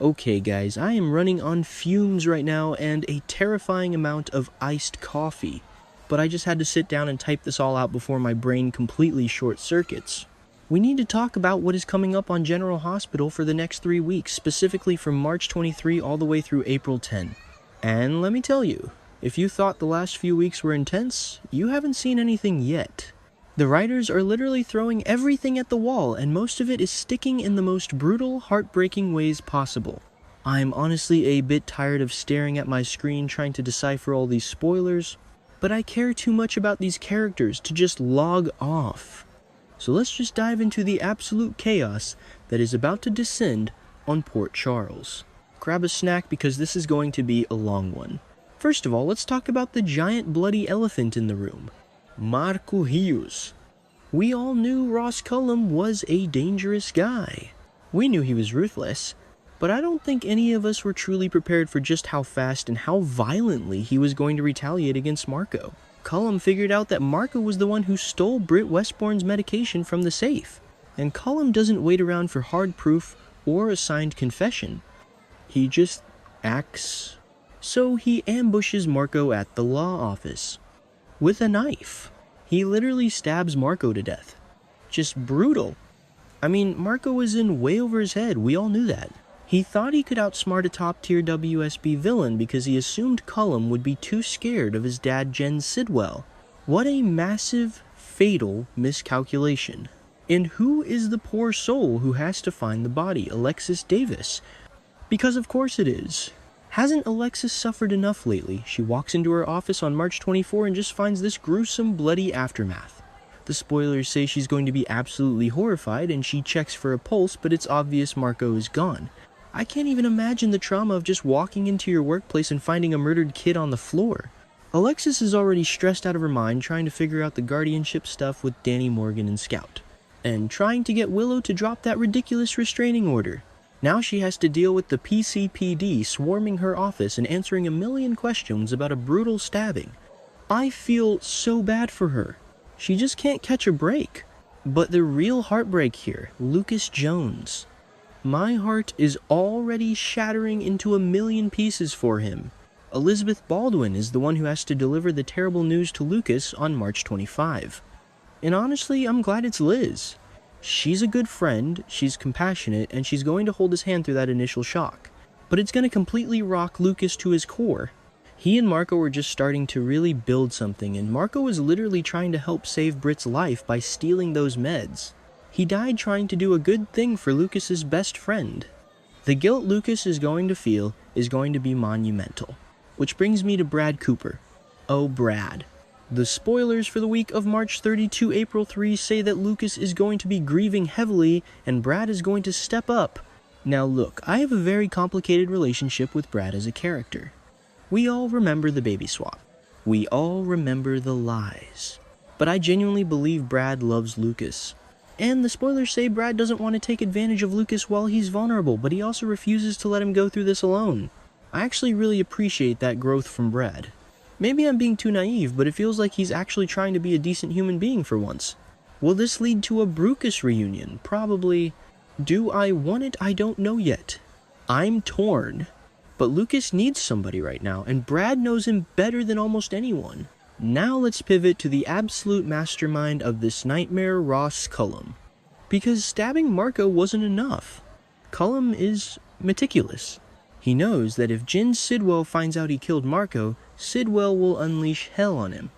Okay guys, I am running on fumes right now and a terrifying amount of iced coffee. But I just had to sit down and type this all out before my brain completely short circuits. We need to talk about what is coming up on General Hospital for the next 3 weeks, specifically from March 23 all the way through April 10. And let me tell you, if you thought the last few weeks were intense, you haven't seen anything yet. The writers are literally throwing everything at the wall, and most of it is sticking in the most brutal, heartbreaking ways possible. I'm honestly a bit tired of staring at my screen trying to decipher all these spoilers, but I care too much about these characters to just log off. So let's just dive into the absolute chaos that is about to descend on Port Charles. Grab a snack because this is going to be a long one. First of all, let's talk about the giant bloody elephant in the room. Marco Hughes. We all knew Ross Cullum was a dangerous guy. We knew he was ruthless, but I don't think any of us were truly prepared for just how fast and how violently he was going to retaliate against Marco. Cullum figured out that Marco was the one who stole Britt Westbourne's medication from the safe, and Cullum doesn't wait around for hard proof or a signed confession. He just acts. So he ambushes Marco at the law office with a knife. He literally stabs Marco to death. Just brutal. I mean, Marco was in way over his head, we all knew that. He thought he could outsmart a top-tier WSB villain because he assumed Cullum would be too scared of his dad Jen Sidwell. What a massive, fatal miscalculation. And who is the poor soul who has to find the body? Alexis Davis. Because of course it is. Hasn't Alexis suffered enough lately? She walks into her office on March 24 and just finds this gruesome, bloody aftermath. The spoilers say she's going to be absolutely horrified, and she checks for a pulse, but it's obvious Marco is gone. I can't even imagine the trauma of just walking into your workplace and finding a murdered kid on the floor. Alexis is already stressed out of her mind trying to figure out the guardianship stuff with Danny Morgan and Scout, and trying to get Willow to drop that ridiculous restraining order. Now she has to deal with the PCPD swarming her office and answering a million questions about a brutal stabbing. I feel so bad for her. She just can't catch a break. But the real heartbreak here, Lucas Jones. My heart is already shattering into a million pieces for him. Elizabeth Baldwin is the one who has to deliver the terrible news to Lucas on March 25. And honestly, I'm glad it's Liz. She's a good friend, she's compassionate, and she's going to hold his hand through that initial shock. But it's going to completely rock Lucas to his core. He and Marco were just starting to really build something, and Marco was literally trying to help save Britt's life by stealing those meds. He died trying to do a good thing for Lucas's best friend. The guilt Lucas is going to feel is going to be monumental. Which brings me to Brad Cooper. Oh, Brad. The spoilers for the week of March 30 to April 3 say that Lucas is going to be grieving heavily and Brad is going to step up. Now look, I have a very complicated relationship with Brad as a character. We all remember the baby swap. We all remember the lies. But I genuinely believe Brad loves Lucas. And the spoilers say Brad doesn't want to take advantage of Lucas while he's vulnerable, but he also refuses to let him go through this alone. I actually really appreciate that growth from Brad. Maybe I'm being too naive, but it feels like he's actually trying to be a decent human being for once. Will this lead to a Brucus reunion? Probably. Do I want it? I don't know yet. I'm torn. But Lucas needs somebody right now, and Brad knows him better than almost anyone. Now let's pivot to the absolute mastermind of this nightmare, Ross Cullum. Because stabbing Marco wasn't enough. Cullum is meticulous. He knows that if Jen Sidwell finds out he killed Marco, Sidwell will unleash hell on him.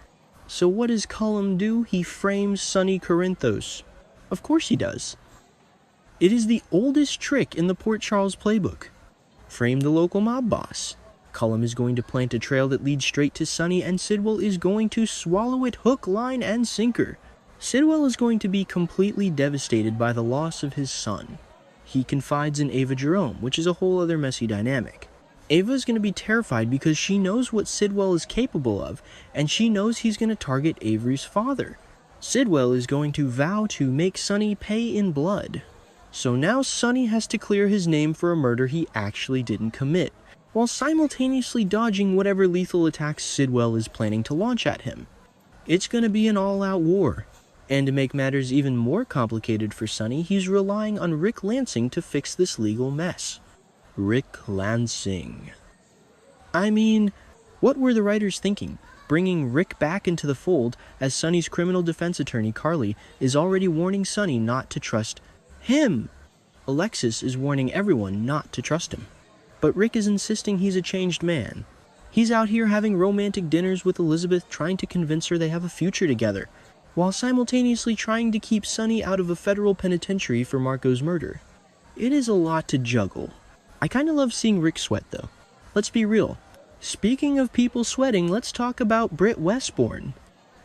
So what does Cullum do? He frames Sonny Corinthos. Of course he does. It is the oldest trick in the Port Charles playbook. Frame the local mob boss. Cullum is going to plant a trail that leads straight to Sonny, and Sidwell is going to swallow it hook, line, and sinker. Sidwell is going to be completely devastated by the loss of his son. He confides in Ava Jerome, which is a whole other messy dynamic. Ava is going to be terrified because she knows what Sidwell is capable of, and she knows he's going to target Avery's father. Sidwell is going to vow to make Sonny pay in blood. So now Sonny has to clear his name for a murder he actually didn't commit, while simultaneously dodging whatever lethal attacks Sidwell is planning to launch at him. It's going to be an all-out war. And to make matters even more complicated for Sonny, he's relying on Rick Lansing to fix this legal mess. Rick Lansing. I mean, what were the writers thinking? Bringing Rick back into the fold as Sonny's criminal defense attorney, Carly, is already warning Sonny not to trust him. Alexis is warning everyone not to trust him. But Rick is insisting he's a changed man. He's out here having romantic dinners with Elizabeth, trying to convince her they have a future together, while simultaneously trying to keep Sonny out of a federal penitentiary for Marco's murder. It is a lot to juggle. I kinda love seeing Rick sweat though. Let's be real. Speaking of people sweating, let's talk about Britt Westbourne.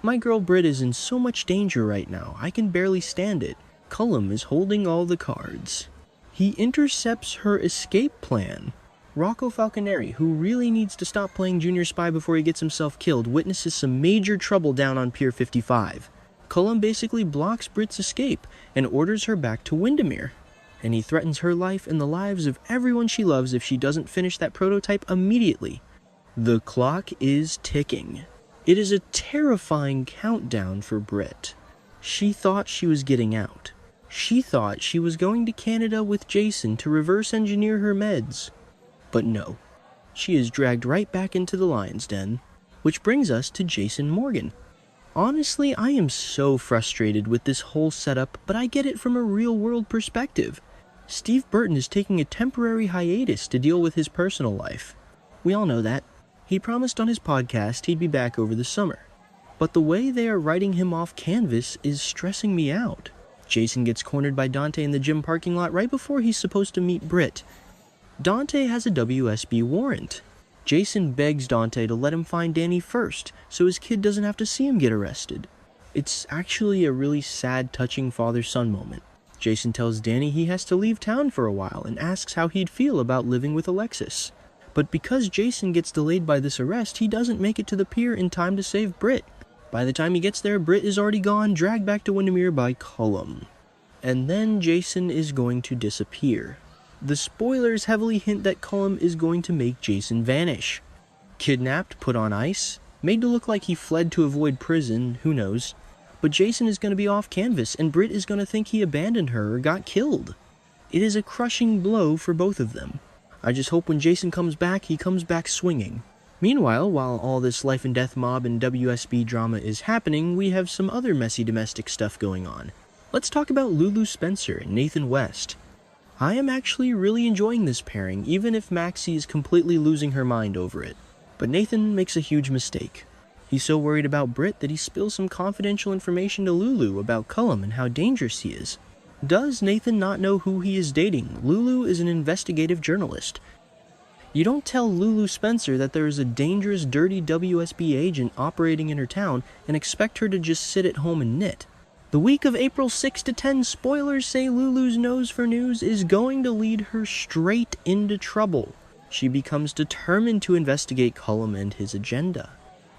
My girl Britt is in so much danger right now, I can barely stand it. Cullum is holding all the cards. He intercepts her escape plan. Rocco Falconeri, who really needs to stop playing Junior Spy before he gets himself killed, witnesses some major trouble down on Pier 55. Cullum basically blocks Britt's escape and orders her back to Windermere. And he threatens her life and the lives of everyone she loves if she doesn't finish that prototype immediately. The clock is ticking. It is a terrifying countdown for Britt. She thought she was getting out. She thought she was going to Canada with Jason to reverse engineer her meds. But no, she is dragged right back into the lion's den. Which brings us to Jason Morgan. Honestly, I am so frustrated with this whole setup, but I get it from a real-world perspective. Steve Burton is taking a temporary hiatus to deal with his personal life. We all know that. He promised on his podcast he'd be back over the summer. But the way they are writing him off canvas is stressing me out. Jason gets cornered by Dante in the gym parking lot right before he's supposed to meet Britt. Dante has a WSB warrant. Jason begs Dante to let him find Danny first, so his kid doesn't have to see him get arrested. It's actually a really sad, touching father-son moment. Jason tells Danny he has to leave town for a while and asks how he'd feel about living with Alexis. But because Jason gets delayed by this arrest, he doesn't make it to the pier in time to save Britt. By the time he gets there, Britt is already gone, dragged back to Windermere by Cullum. And then Jason is going to disappear. The spoilers heavily hint that Cullum is going to make Jason vanish. Kidnapped, put on ice, made to look like he fled to avoid prison, who knows. But Jason is going to be off canvas, and Britt is going to think he abandoned her or got killed. It is a crushing blow for both of them. I just hope when Jason comes back, he comes back swinging. Meanwhile, while all this life and death mob and WSB drama is happening, we have some other messy domestic stuff going on. Let's talk about Lulu Spencer and Nathan West. I am actually really enjoying this pairing, even if Maxie is completely losing her mind over it. But Nathan makes a huge mistake. He's so worried about Britt that he spills some confidential information to Lulu about Cullum and how dangerous he is. Does Nathan not know who he is dating? Lulu is an investigative journalist. You don't tell Lulu Spencer that there is a dangerous, dirty WSB agent operating in her town and expect her to just sit at home and knit. The week of April 6 to 10, spoilers say Lulu's nose for news is going to lead her straight into trouble. She becomes determined to investigate Cullum and his agenda.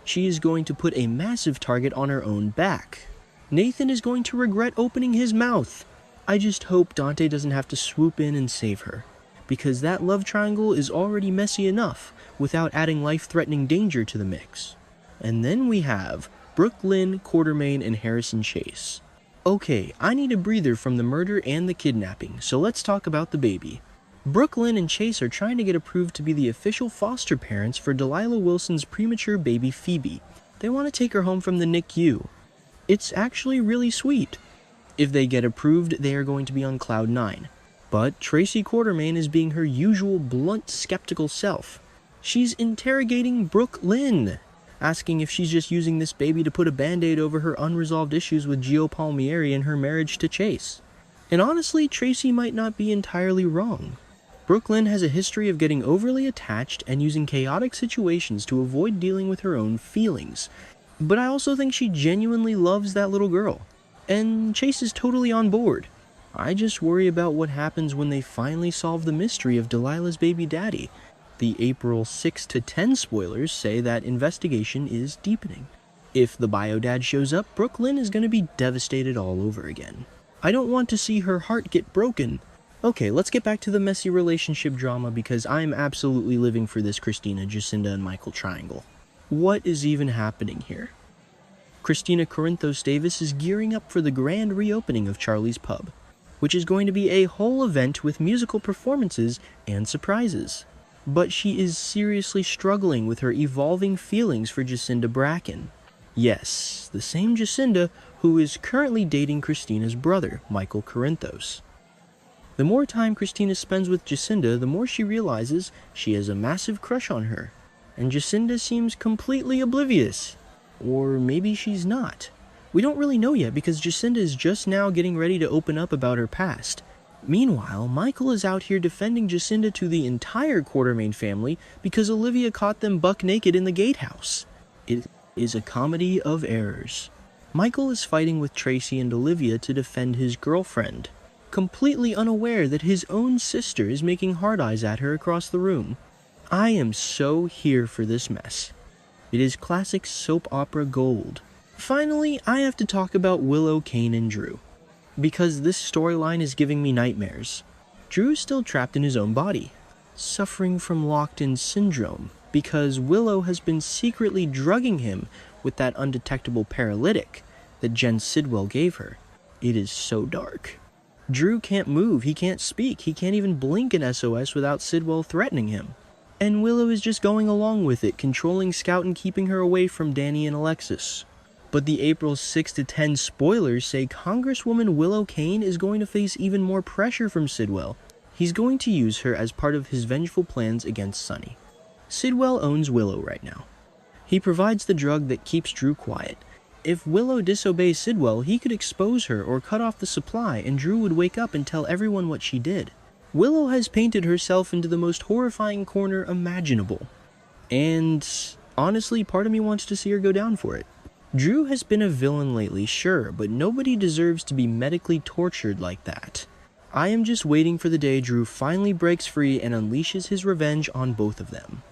She is going to put a massive target on her own back. Nathan is going to regret opening his mouth. I just hope Dante doesn't have to swoop in and save her, because that love triangle is already messy enough without adding life-threatening danger to the mix. And then we have Brooke Lynn, Quartermain, and Harrison Chase. Okay, I need a breather from the murder and the kidnapping, so let's talk about the baby. Brooke Lynn and Chase are trying to get approved to be the official foster parents for Delilah Wilson's premature baby Phoebe. They want to take her home from the NICU. It's actually really sweet. If they get approved, they are going to be on cloud 9. But Tracy Quartermain is being her usual blunt, skeptical self. She's interrogating Brooke Lynn, asking if she's just using this baby to put a band-aid over her unresolved issues with Gio Palmieri and her marriage to Chase. And honestly, Tracy might not be entirely wrong. Brooke Lynn has a history of getting overly attached and using chaotic situations to avoid dealing with her own feelings. But I also think she genuinely loves that little girl. And Chase is totally on board. I just worry about what happens when they finally solve the mystery of Delilah's baby daddy. The April 6 to 10 spoilers say that investigation is deepening. If the bio dad shows up, Brooke Lynn is going to be devastated all over again. I don't want to see her heart get broken. Okay, let's get back to the messy relationship drama because I'm absolutely living for this Christina, Jacinda, and Michael triangle. What is even happening here? Christina Corinthos Davis is gearing up for the grand reopening of Charlie's Pub. which is going to be a whole event with musical performances and surprises. But she is seriously struggling with her evolving feelings for Jacinda Bracken. Yes, the same Jacinda who is currently dating Christina's brother, Michael Corinthos. The more time Christina spends with Jacinda, the more she realizes she has a massive crush on her. And Jacinda seems completely oblivious. Or maybe she's not. We don't really know yet because Jacinda is just now getting ready to open up about her past. Meanwhile, Michael is out here defending Jacinda to the entire Quartermain family because Olivia caught them buck naked in the gatehouse. It is a comedy of errors. Michael is fighting with Tracy and Olivia to defend his girlfriend, completely unaware that his own sister is making hard eyes at her across the room. I am so here for this mess. It is classic soap opera gold. Finally, I have to talk about Willow, Kane, and Drew, because this storyline is giving me nightmares. Drew is still trapped in his own body, suffering from locked-in syndrome, because Willow has been secretly drugging him with that undetectable paralytic that Jen Sidwell gave her. It is so dark. Drew can't move, he can't speak, he can't even blink an SOS without Sidwell threatening him. And Willow is just going along with it, controlling Scout and keeping her away from Danny and Alexis. But the April 6 to 10 spoilers say Congresswoman Willow Kane is going to face even more pressure from Sidwell. He's going to use her as part of his vengeful plans against Sonny. Sidwell owns Willow right now. He provides the drug that keeps Drew quiet. If Willow disobeys Sidwell, he could expose her or cut off the supply, and Drew would wake up and tell everyone what she did. Willow has painted herself into the most horrifying corner imaginable. And honestly, part of me wants to see her go down for it. Drew has been a villain lately, sure, but nobody deserves to be medically tortured like that. I am just waiting for the day Drew finally breaks free and unleashes his revenge on both of them.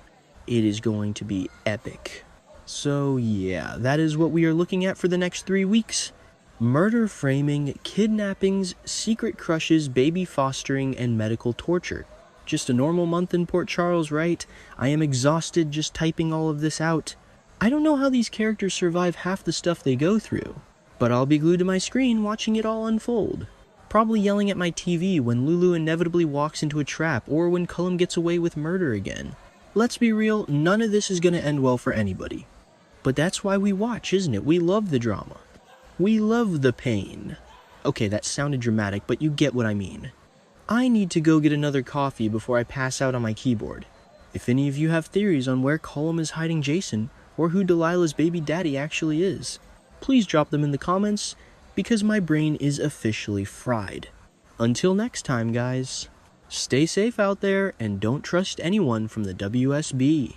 It is going to be epic. So yeah, that is what we are looking at for the next 3 weeks. Murder framing, kidnappings, secret crushes, baby fostering, and medical torture. Just a normal month in Port Charles, right? I am exhausted just typing all of this out. I don't know how these characters survive half the stuff they go through, but I'll be glued to my screen watching it all unfold. Probably yelling at my TV when Lulu inevitably walks into a trap or when Cullum gets away with murder again. Let's be real, none of this is going to end well for anybody. But that's why we watch, isn't it? We love the drama. We love the pain. Okay, that sounded dramatic, but you get what I mean. I need to go get another coffee before I pass out on my keyboard. If any of you have theories on where Cullum is hiding Jason, or who Delilah's baby daddy actually is, please drop them in the comments, because my brain is officially fried. Until next time, guys, stay safe out there and don't trust anyone from the WSB.